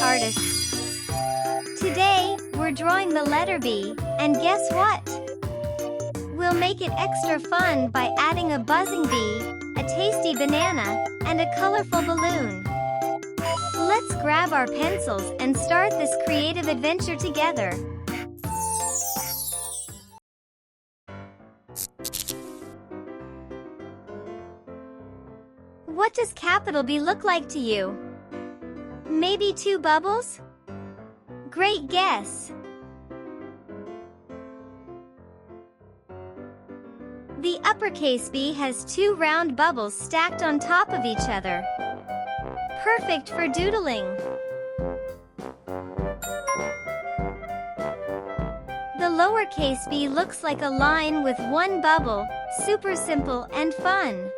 artists. Today, we're drawing the letter B, and guess what? We'll make it extra fun by adding a buzzing bee, a tasty banana, and a colorful balloon. Let's grab our pencils and start this creative adventure together. What does capital B look like to you? Maybe 2 bubbles? Great guess! The uppercase B has 2 round bubbles stacked on top of each other. Perfect for doodling. The lowercase b looks like a line with 1 bubble, super simple and fun.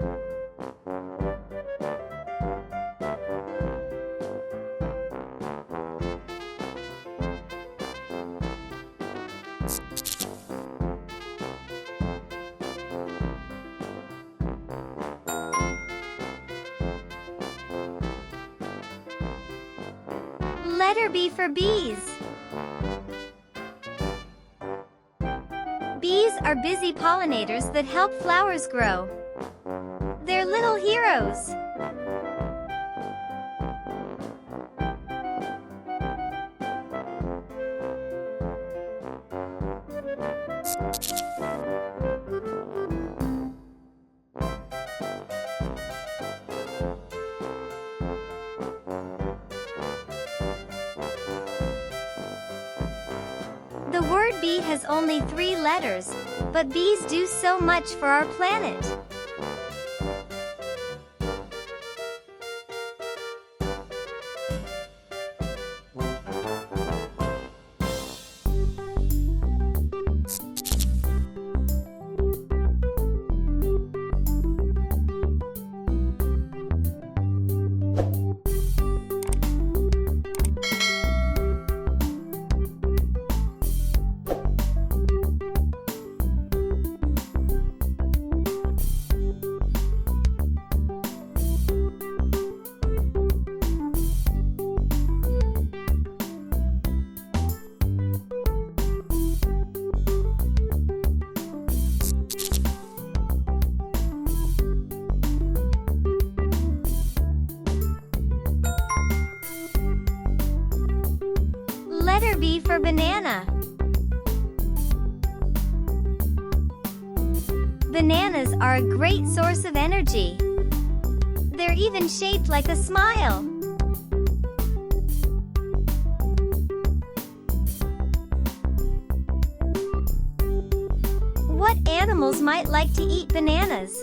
Letter B for bees. Bees are busy pollinators that help flowers grow. They're little heroes. The word bee has only 3 letters, but bees do so much for our planet. Letter B for banana. Bananas are a great source of energy. They're even shaped like a smile. What animals might like to eat bananas?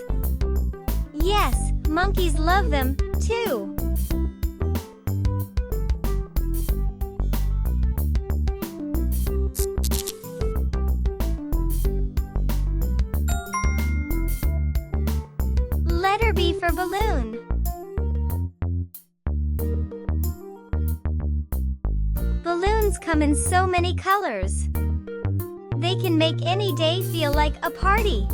Yes, monkeys love them, too. Letter B for balloon. Balloons come in so many colors. They can make any day feel like a party.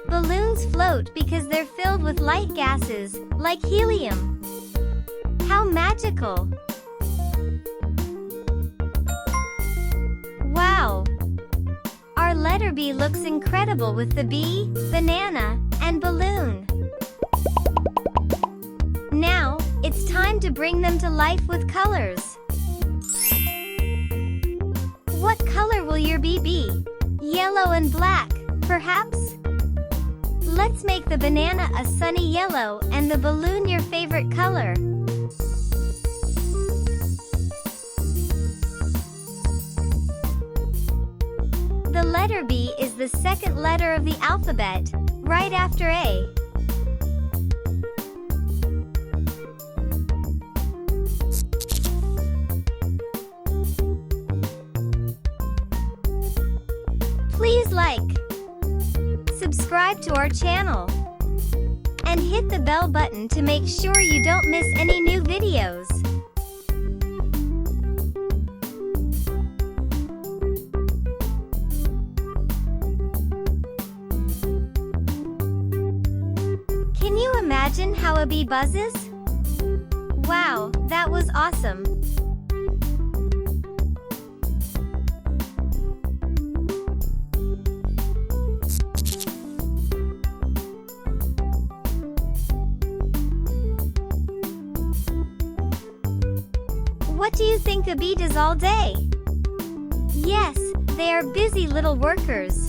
Balloons float because they're filled with light gases, like helium. How magical! Wow! Our letter B looks incredible with the bee, banana, and balloon. Now, it's time to bring them to life with colors. What color will your bee be? Yellow and black, perhaps? Let's make the banana a sunny yellow and the balloon your favorite color. The letter B is the second letter of the alphabet, right after A. Please like, subscribe to our channel, and hit the bell button to make sure you don't miss any new videos. Can you imagine imagine how a bee buzzes? Wow, that was awesome! What do you think a bee does all day? Yes, they are busy little workers.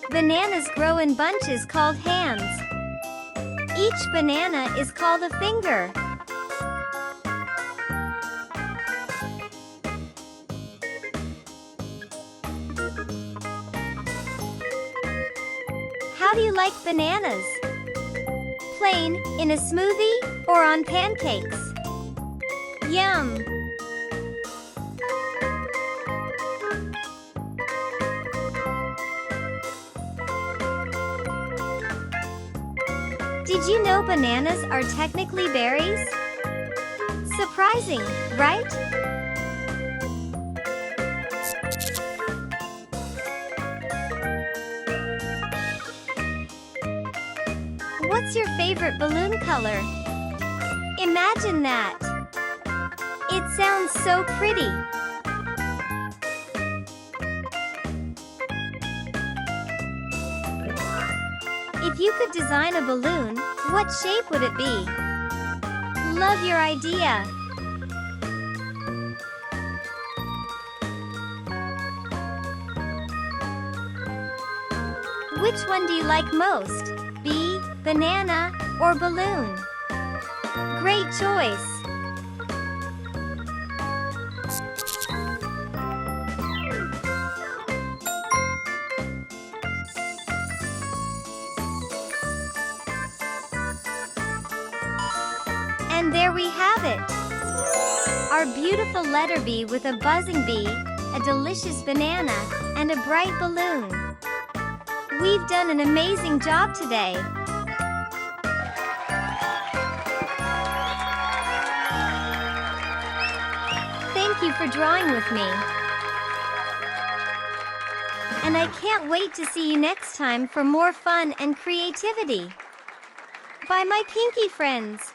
Bananas grow in bunches called hands. Each banana is called a finger. How do you like bananas? Plain, in a smoothie, or on pancakes? Yum! Did you know bananas are technically berries? Surprising, right? What's your favorite balloon color? Imagine that! It sounds so pretty! If you could design a balloon, what shape would it be? Love your idea! Which one do you like most? Bee, banana, or balloon? Great choice! And there we have it! Our beautiful letter B with a buzzing bee, a delicious banana, and a bright balloon. We've done an amazing job today! Thank you for drawing with me! And I can't wait to see you next time for more fun and creativity! Bye my pinky friends!